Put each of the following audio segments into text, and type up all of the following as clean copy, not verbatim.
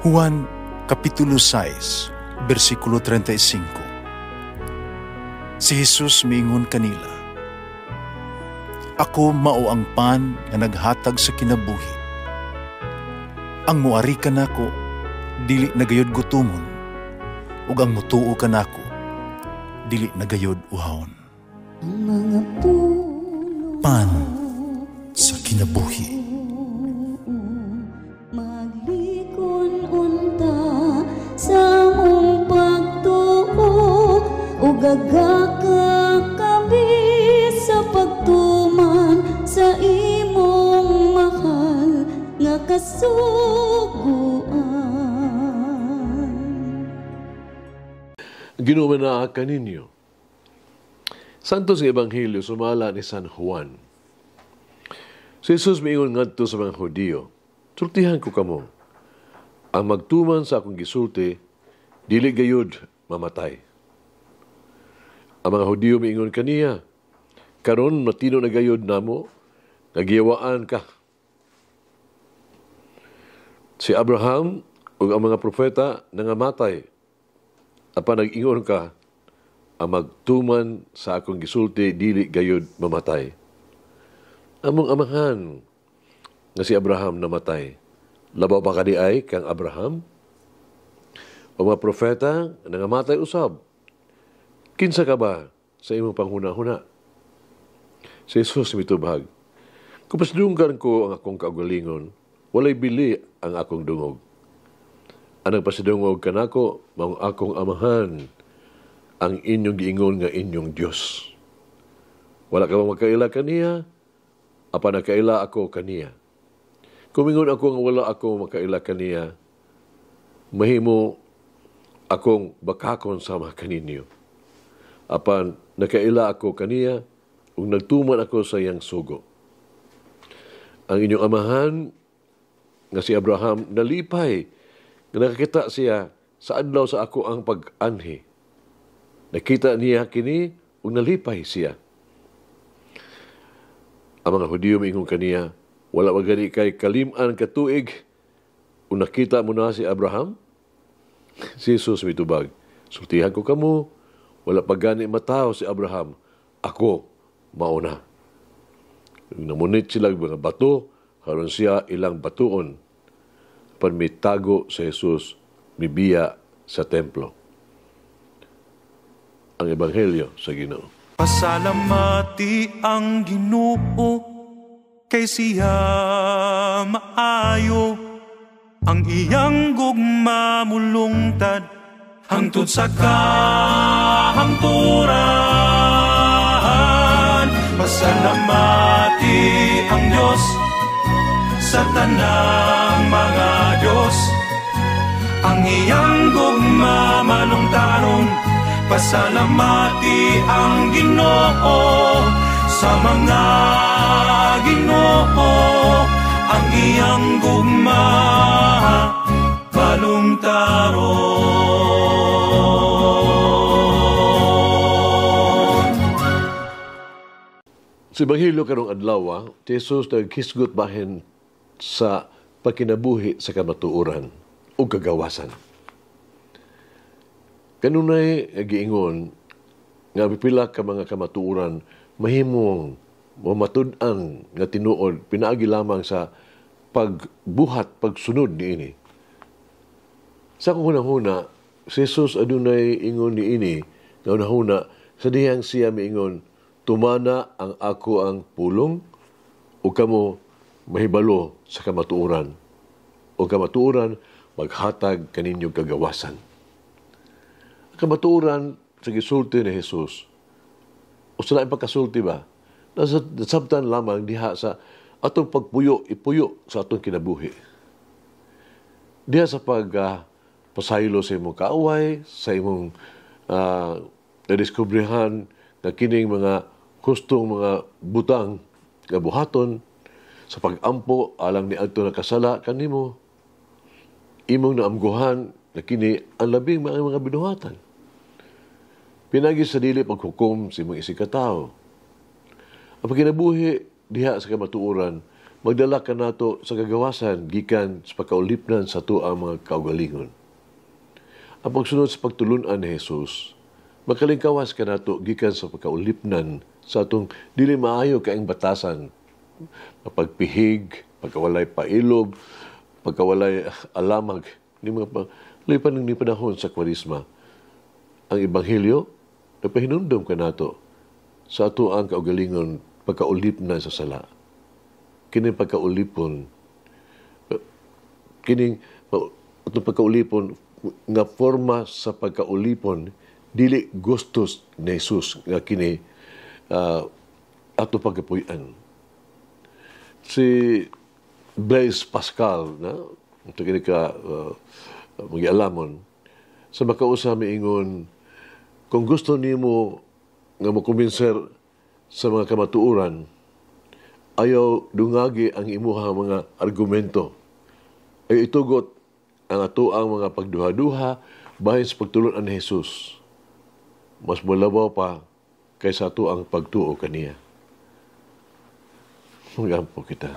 Juan Kapitulo 6, versikulo 35. Si Jesus miingon kanila, "Ako mao ang pan nga naghatag sa kinabuhi. Ang muari kanako dili nagayod gutumon, ug ang mutuo kanako dili nagayod uhawon." Ang mga puno Pan sa kinabuhi. maglikon unta sa mong pagtuo ug gagakabi sa pagtuman sa imong mahal nga kasuguan. Ginumana kaninyo. Santo sa Ebanghelyo sumala ni San Juan. Si Jesus miingon ngadto sa mga Hudiyo, "Sultihan ko kamo, ang magtuman sa akong gisulti, dili gayud mamatay." Ang mga Hudiyo miingon kaniya, "Karon matino na gayud namo, nagiyawaan ka." Si Abraham ug ang mga propeta nangamatay, apan nag-ingon ka, ang magtuman sa akong gisulti dili gayud mamatay. Among amahan nga si Abraham namatay, labaw pa kadi ay kang Abraham? O mga propeta nangamatay usab, kinsa ka ba sa imong panghuna-huna? Si Jesus mitubag, "Kung pasdunggan ko ang akong kaugalingon, walay bili ang akong dungog. Ang nagpasidungog kanako, maong akong amahan, ang inyong giingon nga inyong Diyos. Wala ka bang magkaila kaniya? Apa nakaila ako kaniya? Kumingon ako nga wala ako makaila kaniya, mahimo akong bakakon sama kaninyo. Apan nakaila ako kaniya, ug nagtuman ako sa iyang sugo. Ang inyong amahan nga si Abraham nalipay, nga nakakita siya sa adlaw sa ako ang pag-anhi. Nakita niya kini ug nalipay siya." Ang mga Hudiyo miingon kaniya, "Wala ba gani kay kalim-an katuig ug nakita mo na si Abraham?" Si Jesus mitubag, "Sultihan ko kamo, wala pa gani mataw si Abraham, ako mauna." Namunit sila mga bato, karon siya ilang batuon. Pan mitago sa Jesus, mibiya sa templo. Ang Ebanghelyo sa Ginoo. Pasalamati ang Ginoo kay siya maayo, ang iyang gugma mulungtad hangtod sa kahangturan. Pasalamati ang Diyos sa tanang mga Diyos, ang iyang gugma malungtaron. Pasalamati ang Ginoo sa mga Ginoo, ang iyang gugma balungtaron. Sa Ebanghelyo karong adlaw, Jesus naghisgot bahin sa pagkinabuhi sa kamatuoran o kagawasan. Kanunay giingon nga pipila ka mga kamatuoran mahimong mamatud-an nga tinuod pinaagi lamang sa pagbuhat, pagsunod niini. Sa akong hunahuna, si Jesus adunay ingon niini nga hunahuna sa dihang siya miingon, "Tumana ang ako ang pulong o kamo mahibalo sa kamatuoran o kamatuoran maghatag kaninyong kagawasan." Kamatuoran sa gisulti ni Jesus, o sa laing pagkasulti ba, nasabtan lamang diha sa atong pagpuyo, ipuyo sa atong kinabuhi. Diha sa pasaylo sa imong kaaway, sa imong nadiskubrihan na kining mga hustong mga butang nga buhaton, sa pag-ampo alang ni adto nakasala kanimo, imong naamguhan na kini ang labing mga binuhatan. Pinagi sa dili paghukom sa imong isikataw. Ang pagkinabuhi diha sa kamatuoran, magdala ka nato sa kagawasan gikan sa pagkaulipnan sa tuang mga kaugalingon. Ang pagsunod sa pagtulunan ni Jesus, makalingkawas ka nato gikan sa pagkaulipnan sa atong dili maayo kaayong batasan, pagpihig, pagkawalay pailob, pagkawalay alamag, ni mga lipan ng panahon sa Kwarisma. Ang Ebanghelyo, nagpahinumdum ka nato sa ato ang kaugalingon pagkaulipnan sa sala. Kining pagkaulipon, kining atong pagkaulipon nga forma sa pagkaulipon dili gustos ni Jesus nga kini ato pagapuy-an. Si Blaise Pascal na ito kini ka magialamon sa makausa miingon kung gusto nimo nga makumbinser sa mga kamatuoran, ayaw dungagi ang imuha mga argumento. Ay itugot ang ato ang mga pagduha-duha bahin sa pagtulon ni Jesus. Mas mulabaw pa kaysa ato ang pagtuo kaniya. Magampo kita.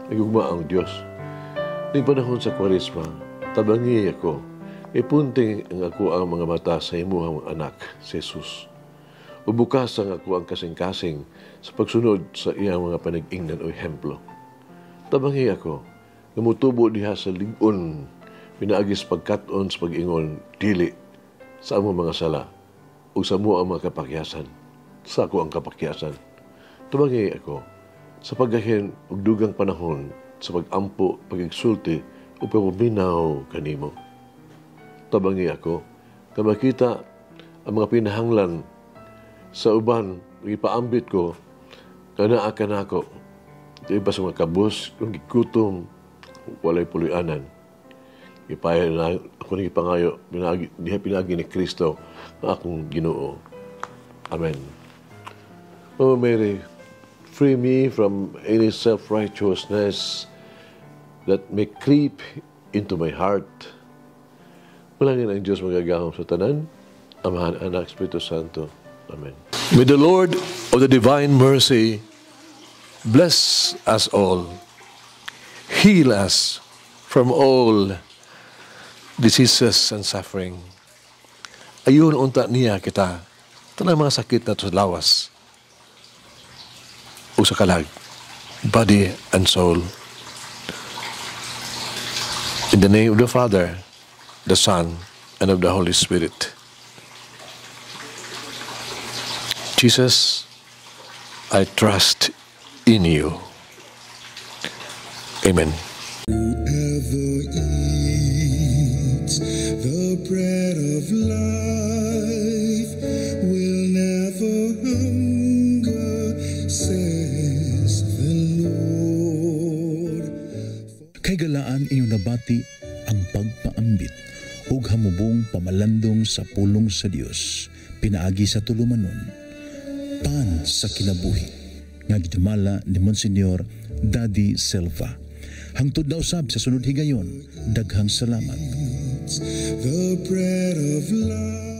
Nagugma ang Diyos. Ning panahon sa Kwaresma, tabangi ako, ipunting ang ako ang mga mata sa imuhang anak, si Jesus. Ubukas ang ako ang kasing-kasing sa pagsunod sa iyang mga panag-ingnan o ehemplo. Tabangi ako, namutubo diha sa ligon, pinaagis pagkaton sa pag-ingon, dili sa among mga sala, o sa mo ang mga kapakyasan, sa ako ang kapakyasan. Tabangi ako, sa paggahin og dugang panahon, sa pag-ampo, pag-igsulti, o pagpaminaw kanimo. Tabangi ako, na makita ang mga pinahanglan sa uban, ipaambit ko, kana akan ako, iba sa mga kabus, kung gikutom, walay puluyanan. Ipaya na ako nang ipangayo, diha pinagi ni Kristo, na akong Ginoo. Amen. O Mary, free me from any self-righteousness that may creep into my heart. Malangin ang Diyos magagahom sa tanan, Amahan, Anak, Espiritu Santo. Amen. May the Lord of the divine mercy bless us all, heal us from all diseases and suffering. Ayun unta niya kita, tanang mga sakit na sa lawas o sa kalag, body and soul. In the name of the Father, the Son, and of the Holy Spirit. Jesus, I trust in you. Amen. Whoever eats the bread of life will never hunger, says the Lord. Kay galaan inyong nabati ang pagpaambit ug hamubong pamalandong sa pulong sa Dios pinaagi sa tulumanon. Pan sa kinabuhi nga gidumala ni Monsignor Daddy Silva. Hangtod na usab sa sunod higayon, daghang salamat. The bread of life.